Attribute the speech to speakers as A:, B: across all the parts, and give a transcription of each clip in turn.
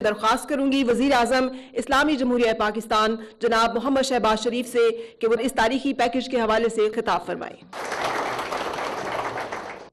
A: درخواست کروں گی وزیر اعظم اسلامی جمہوریہ پاکستان جناب محمد شہباز شریف سے کہ وہ اس تاریخی پیکج کے حوالے سے خطاب فرمائیں۔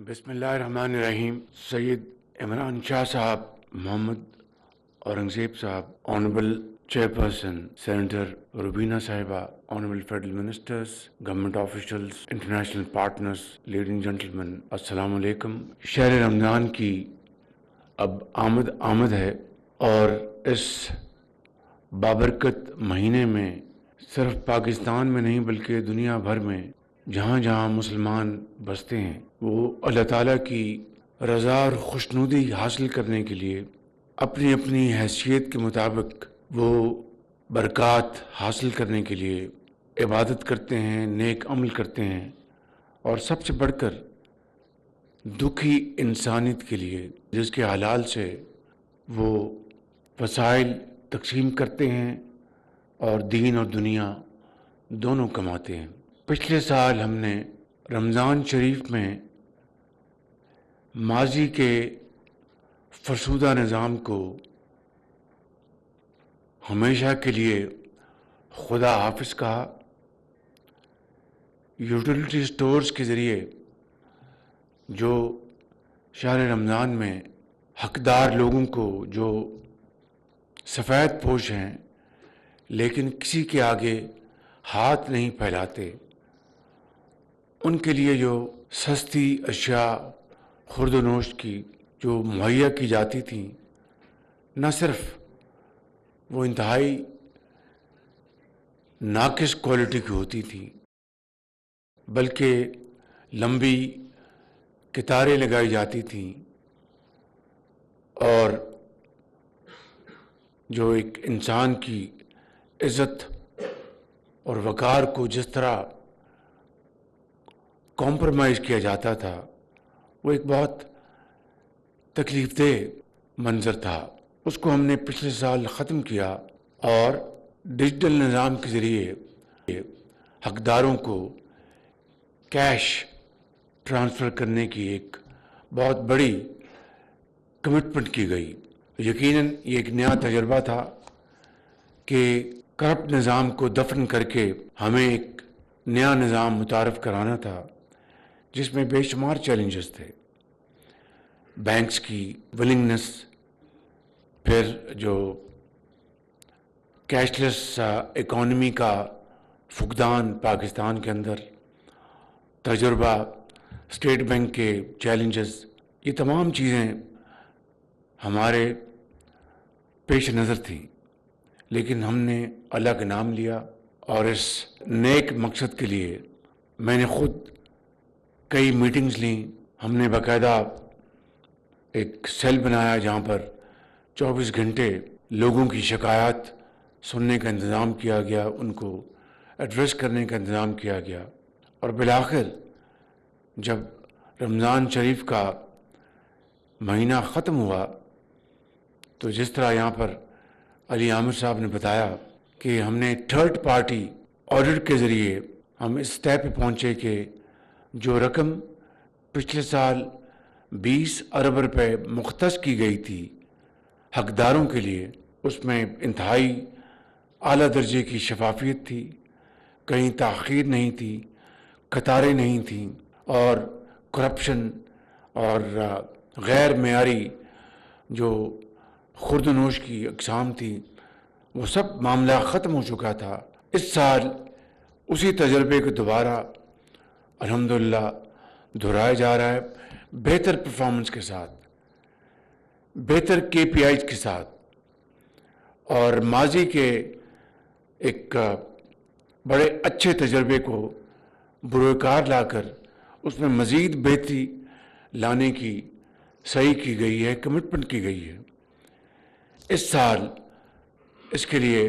B: بسم اللہ الرحمن الرحیم۔ سید عمران شاہ صاحب، محمد اورنگزیب صاحب، آنریبل چیئرپرسن سینیٹر روبینہ صاحبہ، honourable federal ministers, government officials, international partners, leading gentlemen, السلام علیکم۔ شہر رمضان کی اب آمد ہے اور اس بابرکت مہینے میں صرف پاکستان میں نہیں بلکہ دنیا بھر میں جہاں جہاں مسلمان بستے ہیں وہ اللہ تعالیٰ کی رضا اور خوشنودی حاصل کرنے کے لیے اپنی اپنی حیثیت کے مطابق وہ برکات حاصل کرنے کے لیے عبادت کرتے ہیں، نیک عمل کرتے ہیں، اور سب سے بڑھ کر دکھی انسانیت کے لیے جس کے حلال سے وہ وسائل تقسیم کرتے ہیں اور دین اور دنیا دونوں کماتے ہیں۔ پچھلے سال ہم نے رمضان شریف میں ماضی کے فرسودہ نظام کو ہمیشہ کے لیے خدا حافظ کہا۔ یوٹیلیٹی سٹورز کے ذریعے جو شہر رمضان میں حقدار لوگوں کو جو سفید پوش ہیں لیکن کسی کے آگے ہاتھ نہیں پھیلاتے، ان کے لیے جو سستی اشیاء خورد و نوش کی جو مہیا کی جاتی تھیں، نہ صرف وہ انتہائی ناقص کوالٹی کی ہوتی تھیں بلکہ لمبی قطاریں لگائی جاتی تھیں، اور جو ایک انسان کی عزت اور وقار کو جس طرح کمپرومائز کیا جاتا تھا وہ ایک بہت تکلیف دہ منظر تھا۔ اس کو ہم نے پچھلے سال ختم کیا اور ڈیجیٹل نظام کے ذریعے حقداروں کو کیش ٹرانسفر کرنے کی ایک بہت بڑی کمٹمنٹ کی گئی۔ یقیناً یہ ایک نیا تجربہ تھا کہ کرپٹ نظام کو دفن کر کے ہمیں ایک نیا نظام متعارف کرانا تھا جس میں بے شمار چیلنجز تھے، بینکس کی ولنگنس، پھر جو کیش لیس اکانومی کا فقدان پاکستان کے اندر، تجربہ، اسٹیٹ بینک کے چیلنجز، یہ تمام چیزیں ہمارے پیش نظر تھیں، لیکن ہم نے اللہ کا نام لیا اور اس نیک مقصد کے لیے میں نے خود کئی میٹنگز لیں۔ ہم نے باقاعدہ ایک سیل بنایا جہاں پر 24 گھنٹے لوگوں کی شکایات سننے کا انتظام کیا گیا، ان کو ایڈریس کرنے کا انتظام کیا گیا، اور بالآخر جب رمضان شریف کا مہینہ ختم ہوا تو جس طرح یہاں پر علی عامر صاحب نے بتایا کہ ہم نے تھرڈ پارٹی آڈٹ کے ذریعے ہم اس طے پہ پہنچے کہ جو رقم پچھلے سال 20 ارب روپے مختص کی گئی تھی حقداروں کے لیے، اس میں انتہائی اعلیٰ درجے کی شفافیت تھی، کہیں تاخیر نہیں تھی، قطاریں نہیں تھیں، اور کرپشن اور غیر معیاری جو خورد و نوش کی اقسام تھی وہ سب معاملہ ختم ہو چکا تھا۔ اس سال اسی تجربے کو دوبارہ الحمدللہ دہرایا جا رہا ہے، بہتر پرفارمنس کے ساتھ، بہتر KPIs کے ساتھ، اور ماضی کے ایک بڑے اچھے تجربے کو بروکار لا کر اس میں مزید بہتری لانے کی صحیح کی گئی ہے، کمٹمنٹ کی گئی ہے۔ اس سال اس کے لیے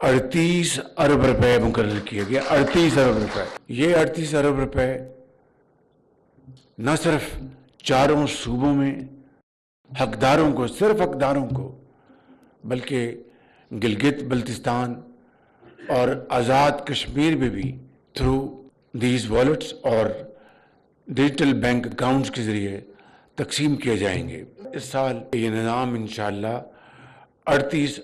B: 38 ارب روپے مقرر کیا گیا۔ 38 ارب روپے، یہ 38 ارب روپے نہ صرف چاروں صوبوں میں حقداروں کو، صرف حقداروں کو، بلکہ گلگت بلتستان اور آزاد کشمیر میں بھی تھرو دیز والیٹس اور ڈیجیٹل بینک اکاؤنٹس کے ذریعے تقسیم کیے جائیں گے۔ اس سال یہ نظام انشاءاللہ 38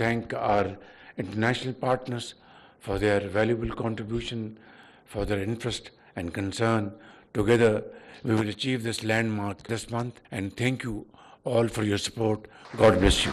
B: thank our international partners for their valuable contribution, for their interest and concern. Together we will achieve this landmark this month, and thank you all for your support. God bless you.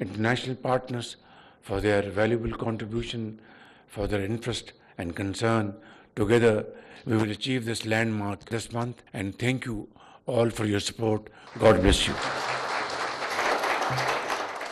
B: international partners for their valuable contribution, for their interest and concern. Together we will achieve this landmark this month, and thank you all for your support. God bless you.